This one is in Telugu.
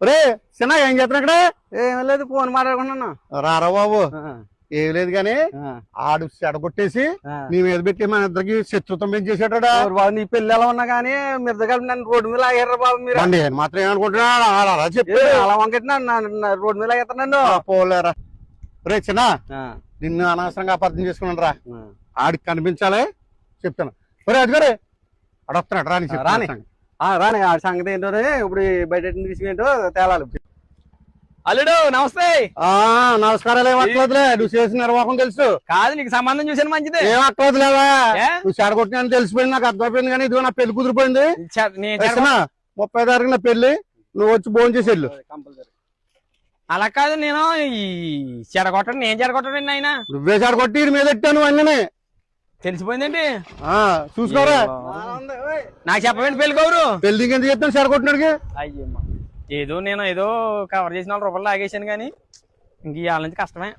రే చిన్న ఏం చేస్తున్నా ఇక్కడ? ఏం లేదు, ఫోన్ మాట్లాడుకున్నాను. రారా బాబు. ఏం లేదు గాని ఆడు చెడగొట్టేసి నీ మీద పెట్టి మన ఇద్దరికి శత్రుత్వం పెంచేసాడు బాబు. నీ పెళ్లి ఎలా ఉన్నా కానీ మీరు దగ్గర నన్ను రోడ్డు మీద లాగారు బాబు. మీరు మాత్రం ఏమనుకుంటున్నా అలా చెప్పి అలా వంకెట్టినా రోడ్డు మీద లాగేస్తాను నన్ను. పోలేరా రే చిన్న, నిన్ను అనవసరంగా అపార్థం చేసుకున్నాను రా. ఆడికి కనిపించాలి చెప్తాను. ఒరే అదిగారే అడొస్తున్నాడు రాని రాని ఆ సంగతి ఏంటో ఇప్పుడు బయట విషయం ఏంటో తేలాలి. అల్లుడు నమస్తే. నమస్కారాలు. ఏం అక్కర్లేదులే, నువ్వు చేసిన నిర్వాహకం తెలుసు. కాదు నీకు సంబంధం చూసాను మంచిది. ఏం అక్కర్లేదులేవా, నువ్వు చెడగొట్టినా తెలిసిపోయింది, నాకు అర్థమైపోయింది. కానీ ఇదిగో నా పెళ్లి కుదిరిపోయింది. 30 తారీఖు నా పెళ్లి, నువ్వు వచ్చి భోజనం చేసి వెళ్ళు. అలా కాదు, నేను ఈ చెడగొట్టండి, నేను చెడగొట్టండి. ఆయన నువ్వే చెడగొట్టి మీద పెట్టాను అన్నీ తెలిసిపోయిందండి. చూసుకోరా, నాకు చెప్పండి పెళ్లి కౌరు. పెళ్లి ఎందుకు చెప్తాను చెడగొట్టినాడికి? అయ్యమ్మా, ఏదో నేను కవర్ చేసిన 4 రూపాయలు లాగేశాను కానీ ఇంక ఇవాళ నుంచి కష్టమే.